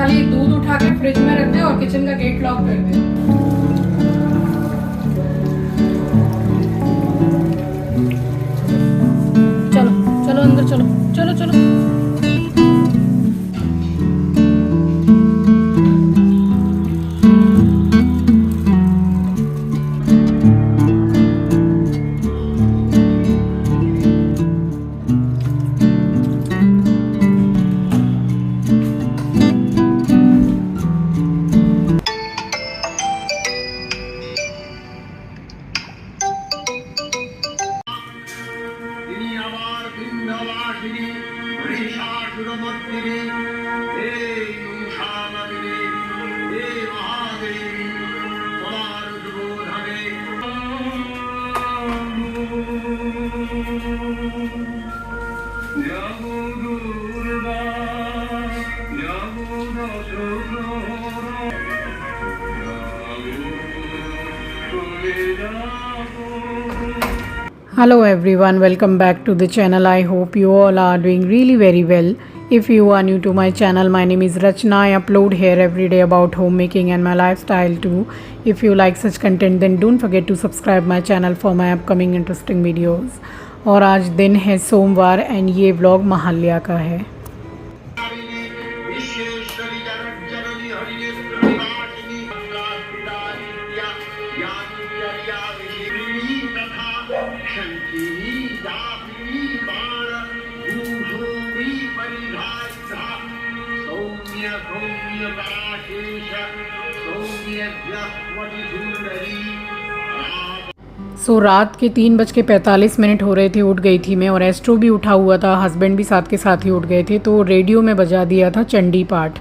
खाली दूध उठा के फ्रिज में रख दे और किचन का गेट लॉक कर दे। चलो चलो अंदर चलो, चलो चलो। Hello everyone, welcome back to the channel. I hope you all are doing really very well. If you are new to my channel, my name is Rachna. I upload here every day about homemaking and my lifestyle too. If you like such content then don't forget to subscribe my channel for my upcoming interesting videos. और आज दिन है सोमवार and ये vlog महाल्या का है। रात के 3:45 हो रहे थे, उठ गई थी मैं और एस्ट्रो भी उठा हुआ था, हस्बैंड भी साथ के साथ ही उठ गए थे। तो रेडियो में बजा दिया था चंडी पाठ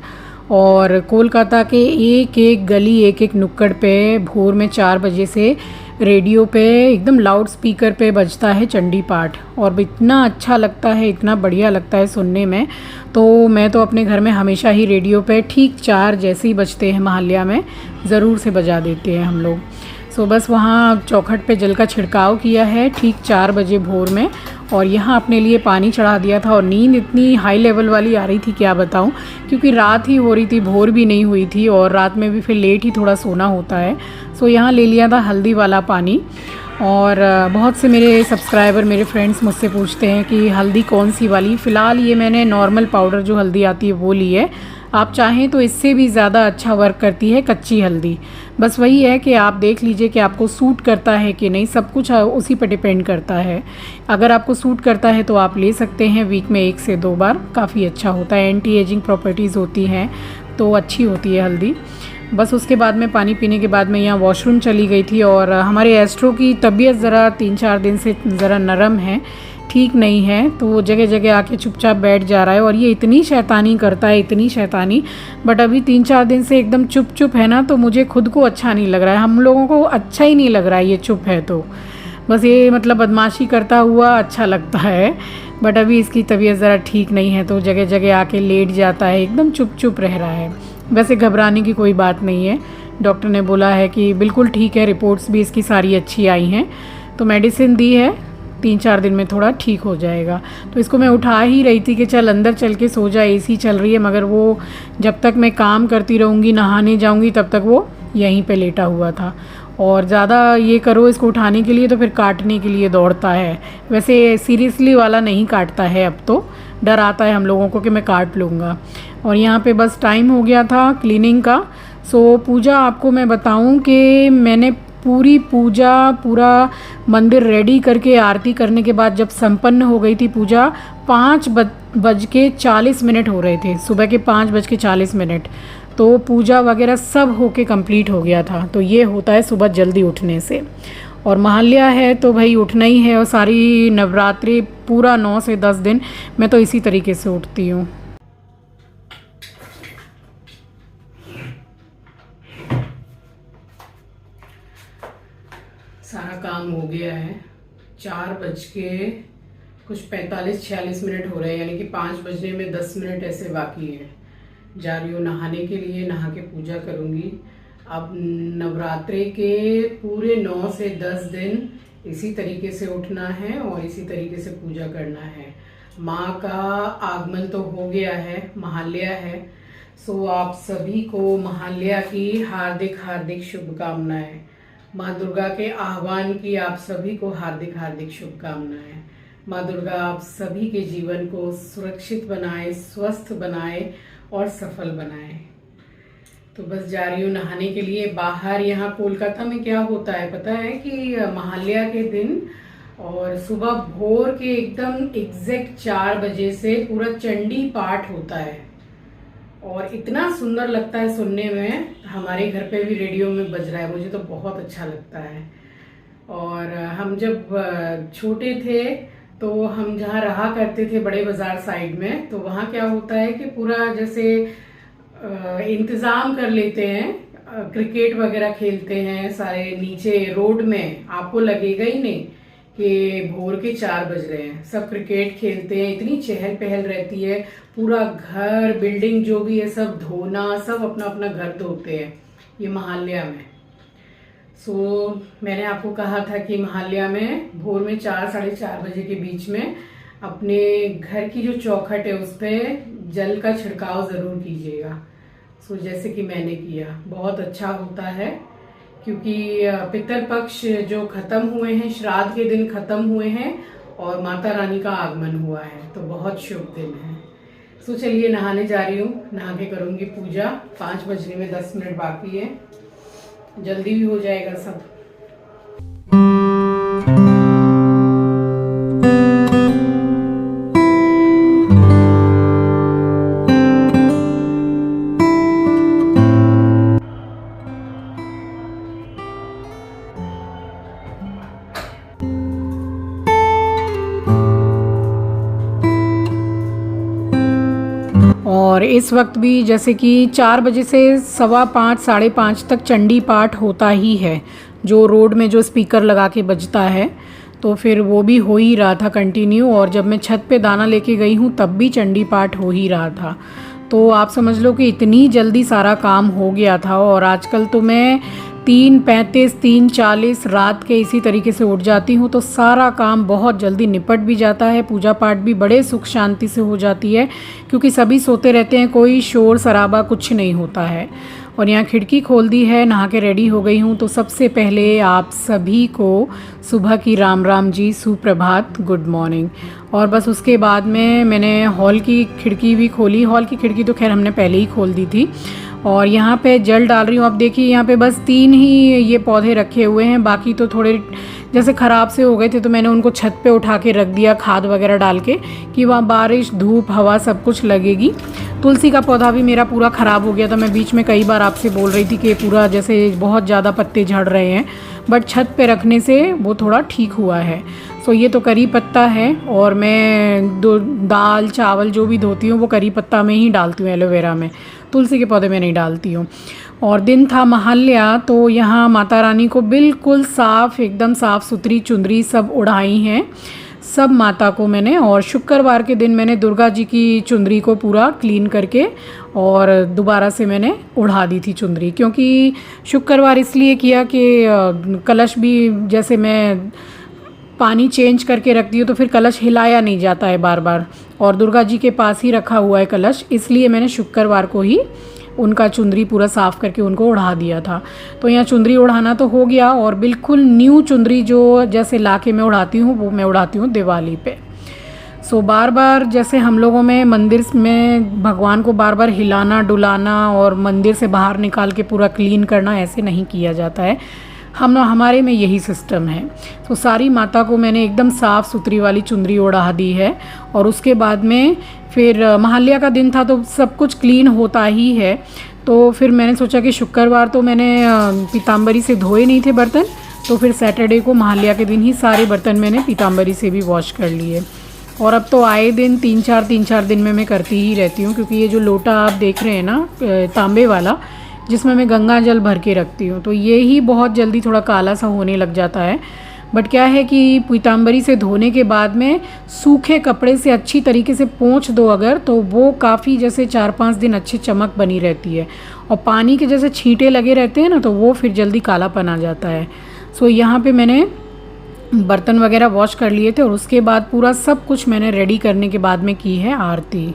और कोलकाता के एक एक गली एक एक नुक्कड़ पे भोर में 4 बजे से रेडियो पे एकदम लाउड स्पीकर पे बजता है चंडी पाठ और इतना अच्छा लगता है, इतना बढ़िया लगता है सुनने में। तो मैं तो अपने घर में हमेशा ही रेडियो पे ठीक 4 जैसे ही बजते हैं महाल्या में ज़रूर से बजा देते हैं हम लोग। सो बस वहाँ चौखट पे जल का छिड़काव किया है ठीक 4 बजे भोर में और यहाँ अपने लिए पानी चढ़ा दिया था और नींद इतनी हाई लेवल वाली आ रही थी क्या बताऊँ, क्योंकि रात ही हो रही थी, भोर भी नहीं हुई थी और रात में भी फिर लेट ही थोड़ा सोना होता है। सो यहाँ ले लिया था हल्दी वाला पानी और बहुत से मेरे सब्सक्राइबर मेरे फ्रेंड्स मुझसे पूछते हैं कि हल्दी कौन सी वाली। फ़िलहाल ये मैंने नॉर्मल पाउडर जो हल्दी आती है वो ली है, आप चाहें तो इससे भी ज़्यादा अच्छा वर्क करती है कच्ची हल्दी। बस वही है कि आप देख लीजिए कि आपको सूट करता है कि नहीं, सब कुछ उसी पर डिपेंड करता है। अगर आपको सूट करता है तो आप ले सकते हैं, वीक में 1 से 2 बार काफ़ी अच्छा होता है, एंटी एजिंग प्रॉपर्टीज़ होती हैं तो अच्छी होती है हल्दी। बस उसके बाद में पानी पीने के बाद मैं यहाँ वॉशरूम चली गई थी और हमारे एस्ट्रो की तबीयत ज़रा 3-4 दिन से ज़रा नरम है, ठीक नहीं है, तो वो जगह जगह आके चुपचाप बैठ जा रहा है और ये इतनी शैतानी करता है, इतनी शैतानी। बट अभी 3-4 दिन से एकदम चुप है ना, तो मुझे खुद को अच्छा नहीं लग रहा है, हम लोगों को अच्छा ही नहीं लग रहा है ये चुप है तो। बस ये मतलब बदमाशी करता हुआ अच्छा लगता है, बट अभी इसकी तबीयत ज़रा ठीक नहीं है तो जगह जगह आके लेट जाता है, एकदम चुप रह रहा है। वैसे घबराने की कोई बात नहीं है, डॉक्टर ने बोला है कि बिल्कुल ठीक है, रिपोर्ट्स भी इसकी सारी अच्छी आई हैं, तो मेडिसिन दी है, 3-4 दिन में थोड़ा ठीक हो जाएगा। तो इसको मैं उठा ही रही थी कि चल अंदर चल के सो जा, एसी चल रही है, मगर वो जब तक मैं काम करती रहूँगी, नहाने जाऊँगी, तब तक वो यहीं पे लेटा हुआ था और ज़्यादा ये करो इसको उठाने के लिए तो फिर काटने के लिए दौड़ता है। वैसे सीरियसली वाला नहीं काटता है, अब तो डर आता है हम लोगों को कि मैं काट लूँगा। और यहाँ पे बस टाइम हो गया था क्लीनिंग का। सो पूजा आपको मैं बताऊँ कि मैंने पूरा मंदिर रेडी करके आरती करने के बाद जब संपन्न हो गई थी पूजा, 5:40 हो रहे थे, सुबह के 5:40, तो पूजा वगैरह सब होके कंप्लीट हो गया था। तो ये होता है सुबह जल्दी उठने से, और महाल्या है तो भाई उठना ही है। और सारी नवरात्रि पूरा 9 से 10 दिन मैं तो इसी तरीके से उठती हूँ। सारा काम हो गया है, 4:45 हो रहे हैं, यानी कि 5 बजने में 10 मिनट ऐसे बाकी है। जा रही हूँ नहाने के लिए, नहा के पूजा करूँगी। अब नवरात्रि के पूरे 9 से 10 दिन इसी तरीके से उठना है और इसी तरीके से पूजा करना है। माँ का आगमन तो हो गया है, महाल्या है, सो आप सभी को महालया की हार्दिक हार्दिक शुभकामनाएं। माँ दुर्गा के आह्वान की आप सभी को हार्दिक हार्दिक शुभकामनाएं। माँ दुर्गा आप सभी के जीवन को सुरक्षित बनाए, स्वस्थ बनाए और सफल बनाए। तो बस जा रही हूँ नहाने के लिए बाहर। यहाँ कोलकाता में क्या होता है पता है कि महालया के दिन और सुबह भोर के एकदम एग्जैक्ट 4 बजे से पूरा चंडी पाठ होता है और इतना सुंदर लगता है सुनने में। हमारे घर पे भी रेडियो में बज रहा है, मुझे तो बहुत अच्छा लगता है। और हम जब छोटे थे तो हम जहाँ रहा करते थे बड़े बाजार साइड में, तो वहाँ क्या होता है कि पूरा जैसे इंतज़ाम कर लेते हैं, क्रिकेट वगैरह खेलते हैं सारे नीचे रोड में। आपको लगेगा ही नहीं कि भोर के 4 बज रहे हैं। सब क्रिकेट खेलते हैं, इतनी चहल पहल रहती है। पूरा घर बिल्डिंग जो भी है सब धोना, सब अपना अपना घर धोते हैं ये महालया में। सो मैंने आपको कहा था कि महालया में भोर में 4 साढ़े 4 बजे के बीच में अपने घर की जो चौखट है उस पर जल का छिड़काव ज़रूर कीजिएगा। सो जैसे कि मैंने किया, बहुत अच्छा होता है क्योंकि पितृपक्ष जो खत्म हुए हैं, श्राद्ध के दिन खत्म हुए हैं और माता रानी का आगमन हुआ है, तो बहुत शुभ दिन है। सो चलिए नहाने जा रही हूँ, नहा के करूँगी पूजा। 5 बजने में 10 मिनट बाकी है, जल्दी भी हो जाएगा सब। और इस वक्त भी जैसे कि 4 बजे से 5:15 साढ़े 5 तक चंडी पाठ होता ही है, जो रोड में जो स्पीकर लगा के बजता है, तो फिर वो भी हो ही रहा था कंटिन्यू। और जब मैं छत पे दाना लेके गई हूँ तब भी चंडी पाठ हो ही रहा था। तो आप समझ लो कि इतनी जल्दी सारा काम हो गया था। और आजकल तो मैं 3:35 3:40 रात के इसी तरीके से उठ जाती हूँ, तो सारा काम बहुत जल्दी निपट भी जाता है। पूजा पाठ भी बड़े सुख शांति से हो जाती है क्योंकि सभी सोते रहते हैं, कोई शोर शराबा कुछ नहीं होता है। और यहाँ खिड़की खोल दी है, नहा के रेडी हो गई हूँ। तो सबसे पहले आप सभी को सुबह की राम राम जी, सुप्रभात, गुड मॉर्निंग। और बस उसके बाद में मैंने हॉल की खिड़की भी खोली। हॉल की खिड़की तो खैर हमने पहले ही खोल दी थी। और यहाँ पे जल डाल रही हूँ। आप देखिए यहाँ पे बस 3 ही ये पौधे रखे हुए हैं, बाकी तो थोड़े जैसे ख़राब से हो गए थे, तो मैंने उनको छत पे उठा के रख दिया खाद वगैरह डाल के कि वहाँ बारिश धूप हवा सब कुछ लगेगी। तुलसी का पौधा भी मेरा पूरा ख़राब हो गया था। मैं बीच में कई बार आपसे बोल रही थी कि पूरा जैसे बहुत ज़्यादा पत्ते झड़ रहे हैं, बट छत पे रखने से वो थोड़ा ठीक हुआ है। सो ये तो करी पत्ता है और मैं दाल चावल जो भी धोती हूँ वो करी पत्ता में ही डालती हूँ, एलोवेरा में। तुलसी के पौधे में नहीं डालती हूँ। और दिन था महालया, तो यहाँ माता रानी को बिल्कुल साफ़, एकदम साफ़ सुथरी चुंदरी सब उड़ाई हैं सब माता को मैंने। और शुक्रवार के दिन मैंने दुर्गा जी की चुंदरी को पूरा क्लीन करके और दोबारा से मैंने उड़ा दी थी चुंदरी, क्योंकि शुक्रवार इसलिए किया कि कलश भी जैसे मैं पानी चेंज करके रखती हूँ तो फिर कलश हिलाया नहीं जाता है बार बार, और दुर्गा जी के पास ही रखा हुआ है कलश, इसलिए मैंने शुक्रवार को ही उनका चुंदरी पूरा साफ़ करके उनको उड़ा दिया था। तो यहाँ चुंदरी उड़ाना तो हो गया। और बिल्कुल न्यू चुंदरी जो जैसे लाके मैं उड़ाती हूँ वो मैं उड़ाती हूँ दिवाली पे। सो बार बार जैसे हम लोगों में मंदिर में भगवान को बार बार हिलाना डुलाना और मंदिर से बाहर निकाल के पूरा क्लीन करना ऐसे नहीं किया जाता है। हमारे में यही सिस्टम है। तो सारी माता को मैंने एकदम साफ़ सुथरी वाली चुंदरी उड़ा दी है। और उसके बाद में फिर महालया का दिन था तो सब कुछ क्लीन होता ही है। तो फिर मैंने सोचा कि शुक्रवार तो मैंने पीताम्बरी से धोए नहीं थे बर्तन, तो फिर सैटरडे को महालया के दिन ही सारे बर्तन मैंने पीताम्बरी से भी वॉश कर लिए। और अब तो आए दिन 3-4 दिन में मैं करती ही रहती हूँ, क्योंकि ये जो लोटा आप देख रहे हैं ना तांबे वाला, जिसमें मैं गंगा जल भर के रखती हूँ, तो ये ही बहुत जल्दी थोड़ा काला सा होने लग जाता है। बट क्या है कि पीताम्बरी से धोने के बाद में सूखे कपड़े से अच्छी तरीके से पोंछ दो अगर, तो वो काफ़ी जैसे 4-5 दिन अच्छी चमक बनी रहती है। और पानी के जैसे छींटे लगे रहते हैं ना, तो वो फिर जल्दी कालापन आ जाता है। सो यहाँ पे मैंने बर्तन वगैरह वॉश कर लिए थे और उसके बाद पूरा सब कुछ मैंने रेडी करने के बाद में की है आरती।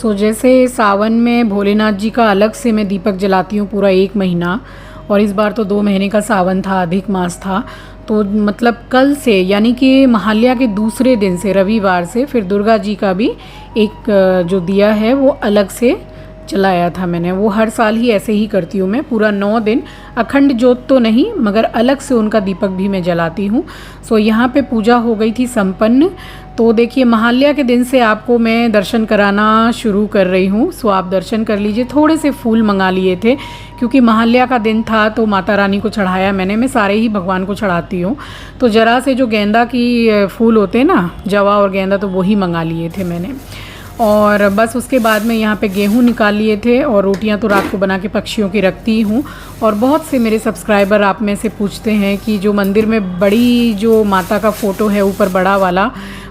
सो जैसे सावन में भोलेनाथ जी का अलग से मैं दीपक जलाती हूँ पूरा 1 महीना, और इस बार तो 2 महीने का सावन था, अधिक मास था। तो मतलब कल से यानी कि महालया के दूसरे दिन से, रविवार से, फिर दुर्गा जी का भी एक जो दिया है वो अलग से जलाया था मैंने। वो हर साल ही ऐसे ही करती हूँ मैं, पूरा 9 दिन अखंड जोत तो नहीं मगर अलग से उनका दीपक भी मैं जलाती हूँ। सो यहाँ पे पूजा हो गई थी संपन्न। तो देखिए महालया के दिन से आपको मैं दर्शन कराना शुरू कर रही हूँ। सो आप दर्शन कर लीजिए। थोड़े से फूल मंगा लिए थे क्योंकि महालया का दिन था तो माता रानी को चढ़ाया मैंने। मैं सारे ही भगवान को चढ़ाती हूँ, तो ज़रा से जो गेंदा की फूल होते हैं ना, जवा और गेंदा, तो वही मंगा लिए थे मैंने। और बस उसके बाद में यहाँ पे गेहूँ निकाल लिए थे, और रोटियाँ तो रात को बना के पक्षियों की रखती हूँ। और बहुत से मेरे सब्सक्राइबर आप में से पूछते हैं कि जो मंदिर में बड़ी जो माता का फ़ोटो है ऊपर बड़ा वाला,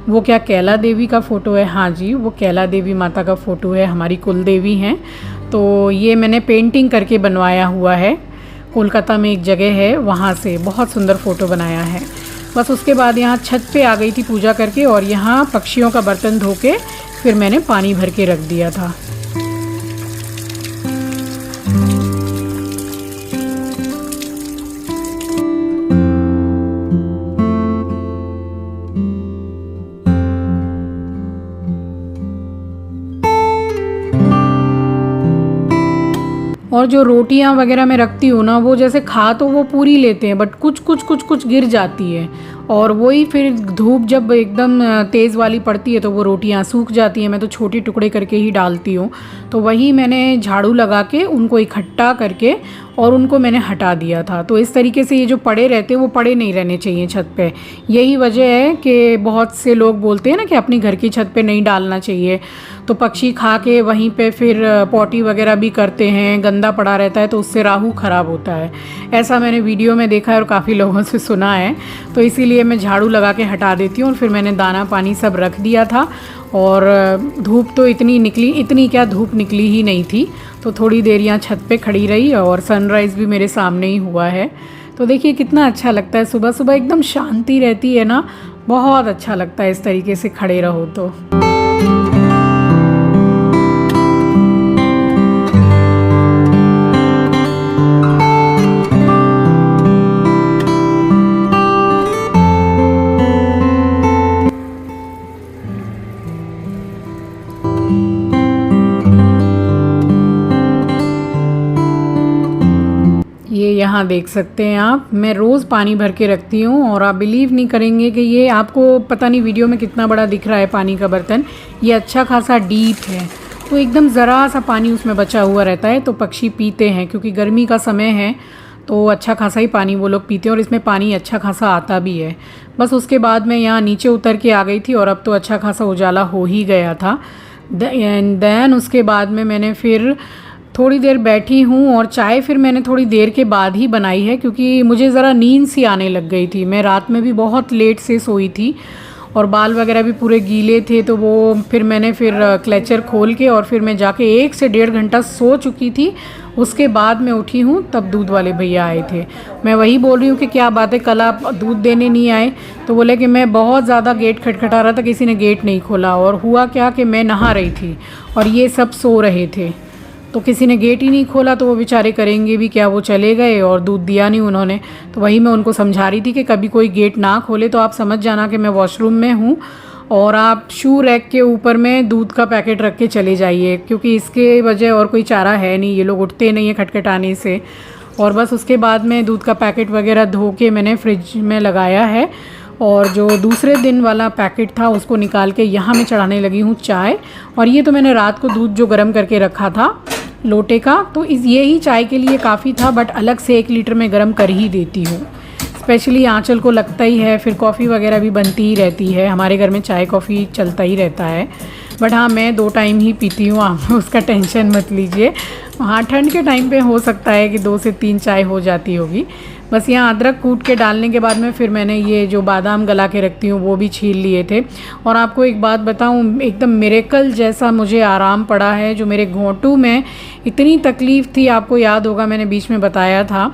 वो क्या कैला देवी का फ़ोटो है? हाँ जी, वो कैला देवी माता का फ़ोटो है, हमारी कुल देवी हैं। तो ये मैंने पेंटिंग करके बनवाया हुआ है। कोलकाता में एक जगह है, वहाँ से बहुत सुंदर फ़ोटो बनाया है। बस उसके बाद यहाँ छत पे आ गई थी पूजा करके, और यहाँ पक्षियों का बर्तन धो के फिर मैंने पानी भर के रख दिया था। और जो रोटियां वगैरह मैं रखती हूँ ना, वो जैसे खा तो वो पूरी लेते हैं बट कुछ कुछ कुछ कुछ गिर जाती है, और वही फिर धूप जब एकदम तेज़ वाली पड़ती है तो वो रोटियां सूख जाती हैं। मैं तो छोटे टुकड़े करके ही डालती हूँ। तो वही मैंने झाड़ू लगा के उनको इकट्ठा करके और उनको मैंने हटा दिया था। तो इस तरीके से ये जो पड़े रहते हैं वो पड़े नहीं रहने चाहिए छत पे। यही वजह है कि बहुत से लोग बोलते हैं ना कि अपनी घर की छत पे नहीं डालना चाहिए, तो पक्षी खा के वहीं पे फिर पॉटी वगैरह भी करते हैं, गंदा पड़ा रहता है, तो उससे राहु खराब होता है। ऐसा मैंने वीडियो में देखा है और काफ़ी लोगों से सुना है। तो इसीलिए मैं झाड़ू लगा के हटा देती हूँ। और फिर मैंने दाना पानी सब रख दिया था, और धूप तो इतनी क्या धूप निकली ही नहीं थी। तो थोड़ी देर यहाँ छत पे खड़ी रही, और सनराइज़ भी मेरे सामने ही हुआ है। तो देखिए कितना अच्छा लगता है, सुबह सुबह एकदम शांति रहती है ना, बहुत अच्छा लगता है इस तरीके से खड़े रहो तो। ये यहाँ देख सकते हैं आप, मैं रोज़ पानी भर के रखती हूँ, और आप बिलीव नहीं करेंगे कि ये आपको पता नहीं वीडियो में कितना बड़ा दिख रहा है पानी का बर्तन। ये अच्छा खासा डीप है, तो एकदम ज़रा सा पानी उसमें बचा हुआ रहता है। तो पक्षी पीते हैं, क्योंकि गर्मी का समय है तो अच्छा खासा ही पानी वो लोग पीते हैं, और इसमें पानी अच्छा खासा आता भी है। बस उसके बाद मैं यहाँ नीचे उतर के आ गई थी, और अब तो अच्छा खासा उजाला हो ही गया था। देन उसके बाद में मैंने फिर थोड़ी देर बैठी हूँ, और चाय फिर मैंने थोड़ी देर के बाद ही बनाई है, क्योंकि मुझे ज़रा नींद सी आने लग गई थी। मैं रात में भी बहुत लेट से सोई थी, और बाल वगैरह भी पूरे गीले थे। तो वो फिर मैंने क्लेचर खोल के, और फिर मैं जाके 1 से 1.5 घंटा सो चुकी थी। उसके बाद मैं उठी हूँ, तब दूध वाले भैया आए थे। मैं वही बोल रही हूँ कि क्या बात है, कल आप दूध देने नहीं आए? तो बोले कि मैं बहुत ज़्यादा गेट खटखटा रहा था, किसी ने गेट नहीं खोला। और हुआ क्या कि मैं नहा रही थी और ये सब सो रहे थे, तो किसी ने गेट ही नहीं खोला। तो वो बेचारे करेंगे भी क्या, वो चले गए और दूध दिया नहीं उन्होंने। तो वही मैं उनको समझा रही थी कि कभी कोई गेट ना खोले तो आप समझ जाना कि मैं वॉशरूम में हूँ, और आप शू रैक के ऊपर में दूध का पैकेट रख के चले जाइए, क्योंकि इसके वजह और कोई चारा है नहीं, ये लोग उठते नहीं है खटखटाने से। और बस उसके बाद में दूध का पैकेट वगैरह धो के मैंने फ्रिज में लगाया है, और जो दूसरे दिन वाला पैकेट था उसको निकाल के यहाँ मैं चढ़ाने लगी हूँ चाय। और ये तो मैंने रात को दूध जो गर्म करके रखा था लोटे का, तो ये ही चाय के लिए काफ़ी था, बट अलग से 1 लीटर में गर्म कर ही देती हूँ। स्पेशली आंचल को लगता ही है, फिर कॉफ़ी वगैरह भी बनती ही रहती है, हमारे घर में चाय कॉफ़ी चलता ही रहता है। बट हाँ, मैं 2 टाइम ही पीती हूँ, आप उसका टेंशन मत लीजिए। हाँ, ठंड के टाइम पे हो सकता है कि 2 से 3 चाय हो जाती होगी। बस यहाँ अदरक कूट के डालने के बाद में फिर मैंने ये जो बादाम गला के रखती हूँ वो भी छील लिए थे। और आपको एक बात बताऊँ, एकदम मिरेकल जैसा मुझे आराम पड़ा है। जो मेरे घोंटू में इतनी तकलीफ़ थी, आपको याद होगा मैंने बीच में बताया था।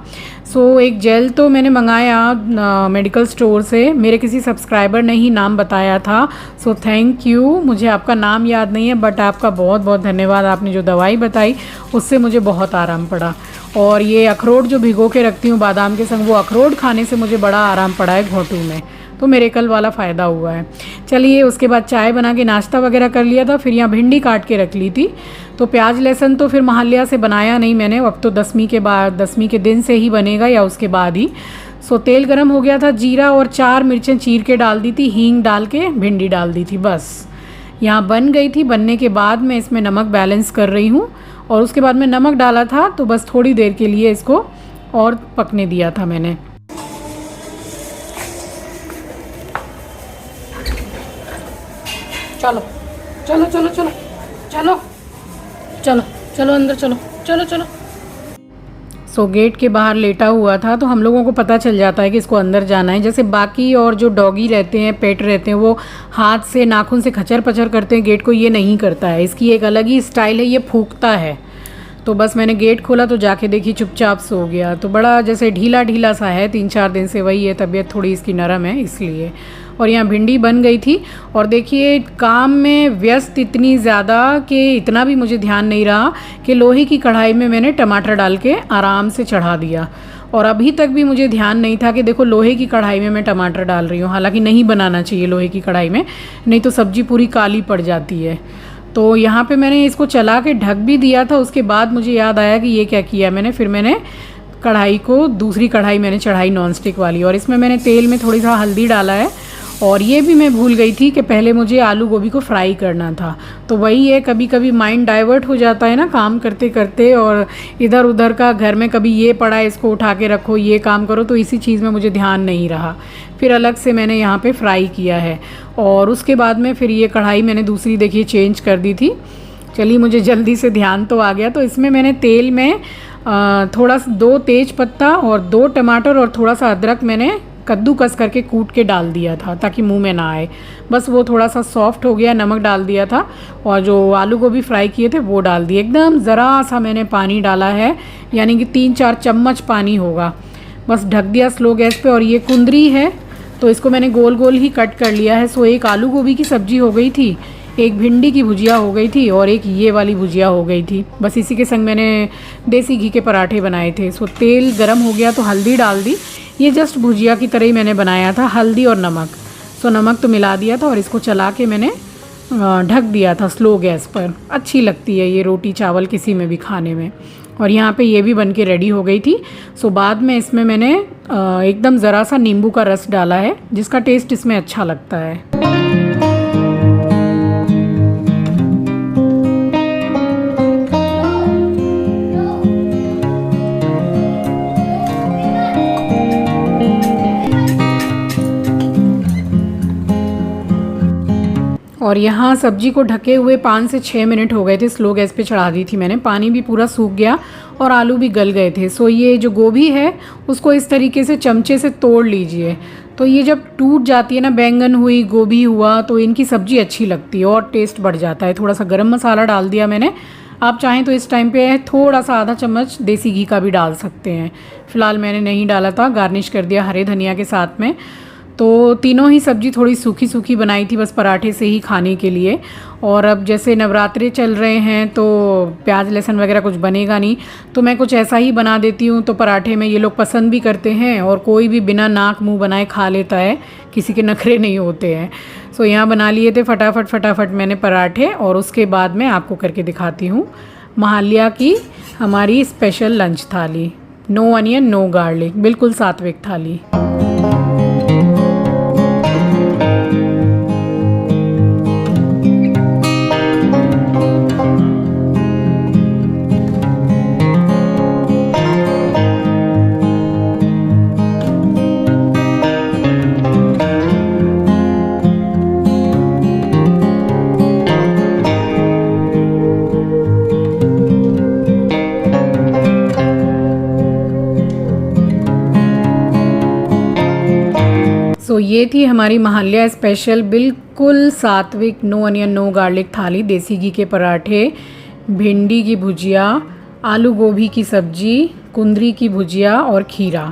सो एक जेल तो मैंने मंगाया मेडिकल स्टोर से, मेरे किसी सब्सक्राइबर ने ही नाम बताया था। सो थैंक यू, मुझे आपका नाम याद नहीं है बट आपका बहुत बहुत धन्यवाद। आपने जो दवाई बताई उससे मुझे बहुत आराम पड़ा। और ये अखरोट जो भिगो के रखती हूँ बादाम के संग, वो अखरोट खाने से मुझे बड़ा आराम पड़ा है घोंटू में, तो मेरे कल वाला फ़ायदा हुआ है। चलिए, उसके बाद चाय बना के नाश्ता वगैरह कर लिया था। फिर यहाँ भिंडी काट के रख ली थी। तो प्याज लहसुन तो फिर महाल्या से बनाया नहीं मैंने, अब तो 10वीं के बाद, 10वीं के दिन से ही बनेगा या उसके बाद ही। सो तेल गरम हो गया था, जीरा और 4 मिर्चें चीर के डाल दी थी, हींग डाल के भिंडी डाल दी थी, बस यहाँ बन गई थी। बनने के बाद मैं इसमें नमक बैलेंस कर रही हूँ, और उसके बाद मैं नमक डाला था तो बस थोड़ी देर के लिए इसको और पकने दिया था मैंने। चलो चलो चलो चलो चलो चलो चलो अंदर चलो, चलो चलो। सो गेट के बाहर लेटा हुआ था, तो हम लोगों को पता चल जाता है कि इसको अंदर जाना है। जैसे बाकी और जो डॉगी रहते हैं, पेट रहते हैं, वो हाथ से नाखून से खचर पचर करते हैं, गेट को ये नहीं करता है। इसकी एक अलग ही स्टाइल है, ये फूंकता है। तो बस मैंने गेट खोला तो जाके देखी चुपचाप सो गया। तो बड़ा जैसे ढीला ढीला सा है, 3-4 दिन से वही है, तबीयत थोड़ी इसकी नरम है इसलिए। और यहाँ भिंडी बन गई थी। और देखिए, काम में व्यस्त इतनी ज़्यादा कि इतना भी मुझे ध्यान नहीं रहा कि लोहे की कढ़ाई में मैंने टमाटर डाल के आराम से चढ़ा दिया। और अभी तक भी मुझे ध्यान नहीं था कि देखो लोहे की कढ़ाई में मैं टमाटर डाल रही हूँ। हालांकि नहीं बनाना चाहिए लोहे की कढ़ाई में, नहीं तो सब्ज़ी पूरी काली पड़ जाती है। तो यहाँ पे मैंने इसको चला के ढक भी दिया था। उसके बाद मुझे याद आया कि ये क्या किया मैंने। फिर मैंने कढ़ाई को, दूसरी कढ़ाई मैंने चढ़ाई नॉन स्टिक वाली, और इसमें मैंने तेल में थोड़ी सा हल्दी डाला है। और ये भी मैं भूल गई थी कि पहले मुझे आलू गोभी को फ्राई करना था। तो वही है, कभी कभी माइंड डाइवर्ट हो जाता है ना काम करते करते, और इधर उधर का घर में कभी ये पड़ा है इसको उठा के रखो, ये काम करो, तो इसी चीज़ में मुझे ध्यान नहीं रहा। फिर अलग से मैंने यहाँ पे फ्राई किया है। और उसके बाद में फिर ये कढ़ाई मैंने दूसरी देखिए चेंज कर दी थी। चलिए, मुझे जल्दी से ध्यान तो आ गया। तो इसमें मैंने तेल में थोड़ा 2 तेज पत्ता और 2 टमाटर और थोड़ा सा अदरक मैंने कद्दूकस करके कूट के डाल दिया था, ताकि मुंह में ना आए। बस वो थोड़ा सा सॉफ्ट हो गया, नमक डाल दिया था, और जो आलू गोभी फ्राई किए थे वो डाल दिए। एकदम ज़रा सा मैंने पानी डाला है, यानी कि 3-4 चम्मच पानी होगा। बस ढक दिया स्लो गैस पे। और ये कुंदरी है, तो इसको मैंने गोल गोल ही कट कर लिया है। सो एक आलू गोभी की सब्ज़ी हो गई थी, एक भिंडी की भुजिया हो गई थी, और एक ये वाली भुजिया हो गई थी। बस इसी के संग मैंने देसी घी के पराठे बनाए थे। सो तेल गरम हो गया तो हल्दी डाल दी। ये जस्ट भुजिया की तरह ही मैंने बनाया था, हल्दी और नमक। सो नमक तो मिला दिया था, और इसको चला के मैंने ढक दिया था स्लो गैस पर। अच्छी लगती है ये रोटी चावल किसी में भी खाने में। और यहाँ पे ये भी बन के रेडी हो गई थी। सो बाद में इसमें मैंने एकदम ज़रा सा नींबू का रस डाला है, जिसका टेस्ट इसमें अच्छा लगता है। और यहाँ सब्जी को ढके हुए 5 से 6 मिनट हो गए थे, स्लो गैस पे चढ़ा दी थी मैंने। पानी भी पूरा सूख गया और आलू भी गल गए थे। सो ये जो गोभी है उसको इस तरीके से चमचे से तोड़ लीजिए। तो ये जब टूट जाती है ना, बैंगन हुई, गोभी हुआ, तो इनकी सब्ज़ी अच्छी लगती है और टेस्ट बढ़ जाता है। थोड़ा सा गरम मसाला डाल दिया मैंने। आप चाहें तो इस टाइम पे थोड़ा सा आधा चम्मच देसी घी का भी डाल सकते हैं। फ़िलहाल मैंने नहीं डाला था, गार्निश कर दिया हरे धनिया के साथ में। तो तीनों ही सब्ज़ी थोड़ी सूखी सूखी बनाई थी, बस पराठे से ही खाने के लिए। और अब जैसे नवरात्रे चल रहे हैं तो प्याज लहसुन वगैरह कुछ बनेगा नहीं, तो मैं कुछ ऐसा ही बना देती हूँ। तो पराठे में ये लोग पसंद भी करते हैं, और कोई भी बिना नाक मुंह बनाए खा लेता है, किसी के नखरे नहीं होते हैं। सो यहाँ बना लिए थे फटाफट मैंने पराठे। और उसके बाद मैं आपको करके दिखाती हूँ महाल्या की हमारी स्पेशल लंच थाली, नो अनियन नो गार्लिक, बिल्कुल सात्विक थाली। सो ये थी हमारी महाल्या स्पेशल बिल्कुल सात्विक नो अनियन नो गार्लिक थाली। देसी घी के पराठे, भिंडी की भुजिया, आलू गोभी की सब्जी, कुंदरी की भुजिया और खीरा।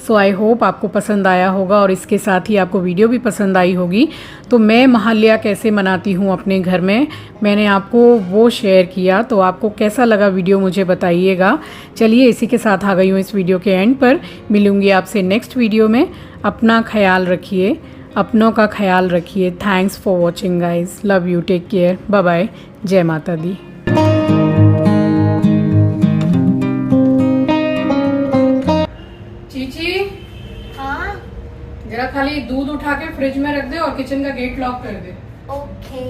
सो आई होप आपको पसंद आया होगा और इसके साथ ही आपको वीडियो भी पसंद आई होगी। तो मैं महालया कैसे मनाती हूँ अपने घर में, मैंने आपको वो शेयर किया। तो आपको कैसा लगा वीडियो मुझे बताइएगा। चलिए इसी के साथ आ गई हूँ इस वीडियो के एंड पर। मिलूँगी आपसे नेक्स्ट वीडियो में। अपना ख्याल रखिए, अपनों का ख्याल रखिए। Thanks for watching guys, love you, take care, bye bye, जय माता दी। चीची, हाँ, जरा खाली दूध उठा के फ्रिज में रख दे और किचन का गेट लॉक कर दे। ओके।